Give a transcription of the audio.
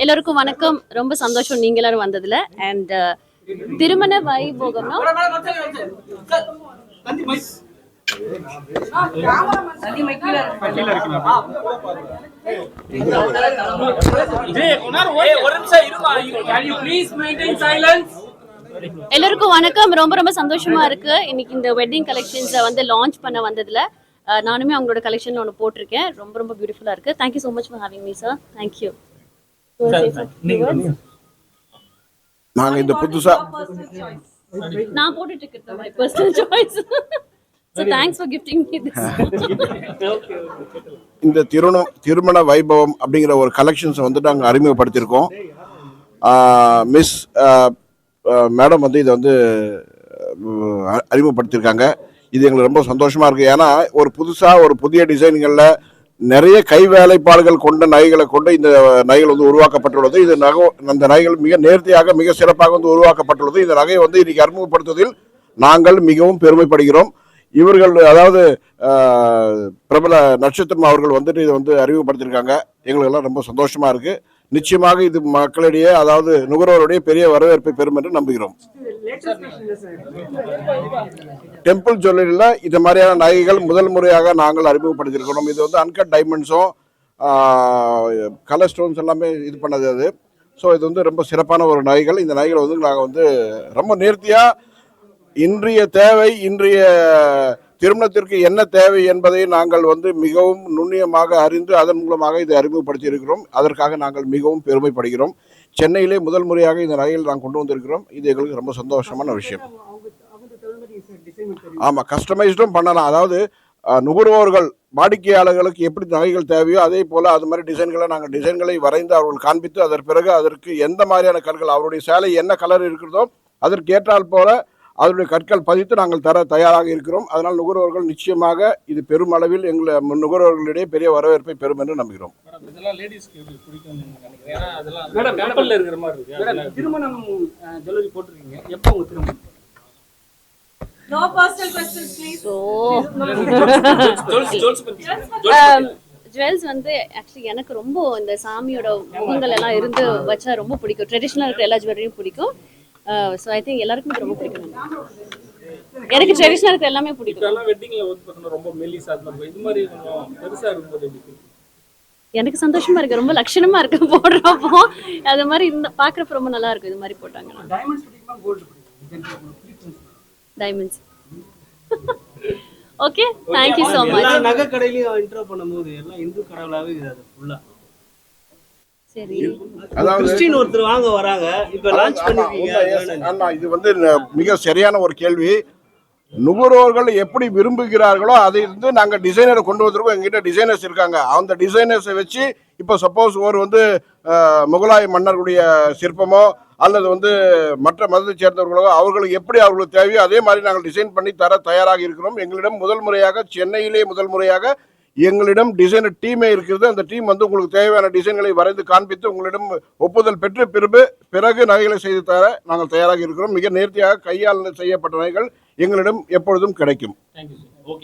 எல்லாருக்கும் வணக்கம். ரொம்ப சந்தோஷம் நீங்க எல்லாரும் வந்ததுல. அண்ட் திருமண வைபோகம்னா எல்லாருக்கும் வணக்கம். ரொம்ப ரொம்ப சந்தோஷமா இருக்கு இன்னைக்கு இந்த வெட்டிங் கலெக்ஷன்ஸை வந்து லான்ச் பண்ண வந்ததுல. நானுமே அவங்களோட கலெக்ஷன் ஒன்று போட்டிருக்கேன். ரொம்ப ரொம்ப பியூட்டிஃபுல்லா இருக்கு. Thank you so much for having me sir. Thank you. நாங்க இந்த புதுசா நான் போட்டுட்டு இருக்கிறது my personal choice. So thanks for gifting me this. இந்த திருமண வைபவம் அப்படிங்கிற ஒரு கலெக்ஷன்ஸை வந்து நாங்கள் அறிமுகப்படுத்தியிருக்கோம். மிஸ் மேடம் வந்து இதை வந்து அறிமுகப்படுத்தியிருக்காங்க. இது எங்களுக்கு ரொம்ப சந்தோஷமா இருக்கு. ஏன்னா ஒரு புதுசாக ஒரு புதிய டிசைன்களில் நிறைய கை வேலைப்பாடுகள் கொண்ட நகைகளை கொண்டு இந்த நகைகள் வந்து உருவாக்கப்பட்டுள்ளது. இது அந்த நகைகள் மிக நேர்த்தியாக மிக சிறப்பாக வந்து உருவாக்கப்பட்டுள்ளது. இந்த நகையை வந்து இன்னைக்கு அறிமுகப்படுத்துவதில் நாங்கள் மிகவும் பெருமைப்படுகிறோம். இவர்கள் அதாவது பிரபல நட்சத்திரம் அவர்கள் வந்துட்டு இதை வந்து அறிமுகப்படுத்தியிருக்காங்க. எங்களுக்கெல்லாம் ரொம்ப சந்தோஷமா இருக்கு. நிச்சயமாக இது மக்களிடையே அதாவது நுகர்வோருடைய பெரிய வரவேற்பை பெறும் என்று நம்புகிறோம். டெம்பிள் ஜுவல்லரியில் இந்த மாதிரியான நகைகள் முதல் முறையாக நாங்கள் அறிமுகப்படுத்தியிருக்கிறோம். இது வந்து அன்கட் டைமண்ட்ஸும் கலர் ஸ்டோன்ஸ் எல்லாமே இது பண்ணது அது. ஸோ இது வந்து ரொம்ப சிறப்பான ஒரு நகைகள். இந்த நகைகள் வந்து நாங்கள் வந்து ரொம்ப நேர்த்தியாக இன்றைய தேவை இன்றைய திருமணத்திற்கு என்ன தேவை என்பதை நாங்கள் வந்து மிகவும் நுண்ணியமாக அறிந்து அதன் மூலமாக இதை அறிமுகப்படுத்தி இருக்கிறோம். அதற்காக நாங்கள் மிகவும் பெருமைப்படுகிறோம். சென்னையிலே முதல் முறையாக இந்த நகையில் நாங்கள் கொண்டு வந்திருக்கிறோம். இது எங்களுக்கு ரொம்ப சந்தோஷமான விஷயம். ஆமாம், கஸ்டமைஸ்டும் பண்ணலாம். அதாவது நுகர்வோர்கள் வாடிக்கையாளர்களுக்கு எப்படி நகைகள் தேவையோ அதே போல் அது மாதிரி டிசைன்களை வரைந்து அவர்கள் காண்பித்து அதற்கு பிறகு அதற்கு எந்த மாதிரியான கற்கள் அவருடைய சேலை என்ன கலர் இருக்கிறதோ அதற்கு ஏற்றால் போல அதனுடைய கற்கள் பதித்து நாங்கள் தர தயாராக இருக்கிறோம். அதனால் நுகர்வோர்கள் நிச்சயமாக இது பெருமளவில் எங்களை நுகர்வோர்களிடையே பெரிய வரவேற்பை பெறும் என்று நம்புகிறோம். ஜுவல்ஸ் வந்து ஆக்சுவலி எனக்கு ரொம்ப இந்த சாமியோட முகங்கள் எல்லாம் இருந்து வச்சா ரொம்ப பிடிக்கும். ட்ரெடிஷ்னலாக இருக்கிற எல்லா ஜுவல்லரியும் பிடிக்கும். ஸோ ஐ திங்க் எல்லாருக்கும் ரொம்ப பிடிக்கும். எனக்கு ட்ரெடிஷ்னல் இருக்கிற எல்லாமே பிடிக்கும். எனக்கு சந்தோஷமா இருக்கு. ரொம்ப லட்சணமா இருக்கு போடுறப்போ. அது மாதிரி இந்த பாக்குறப்ப ரொம்ப நல்லா இருக்கும். இது மாதிரி போட்டாங்கன்னா diamonds. Okay, thank you so much. நகை கடையில இன்ட்ரோ பண்ணும்போது எல்லாம் இந்து கடவுளாவே இது ஃபுல்லா. சரி, அதாவது கிறிஸ்டியன் ஒருத்தர் வாங்க வராங்க. இப்ப லான்ச் பண்ணிருக்கீங்க. ஆமா, இது வந்து மிக சரியான ஒரு கேள்வி. நுகர்வோர்கள் எப்படி விரும்புகிறார்களோ அதை வந்து நாங்கள் டிசைனரை கொண்டு வந்திருக்கோம். எங்ககிட்ட டிசைனர்ஸ் இருக்காங்க. அந்த டிசைனர்ஸை வச்சு இப்போ சப்போஸ் ஒரு வந்து முகலாய மன்னர்களுடைய சிற்பமோ அல்லது வந்து மற்ற மதத்தை சேர்ந்தவர்களோ அவர்களுக்கு எப்படி அவர்களுக்கு தேவையோ அதே மாதிரி நாங்கள் டிசைன் பண்ணி தர தயாராக இருக்கிறோம். எங்களிடம் முதல் முறையாக சென்னையிலே முதல் முறையாக எங்களிடம் டிசைனர் டீமே இருக்கிறது. அந்த டீம் வந்து உங்களுக்கு தேவையான டிசைன்களை வரைந்து காண்பித்து உங்களிடம் ஒப்புதல் பெற்று பிறகு நகைகளை செய்து தர நாங்கள் தயாராக இருக்கிறோம். மிக நேர்த்தியாக கையால் செய்யப்பட்ட நகைகள் எங்களிடம் எப்பொழுதும் கிடைக்கும்.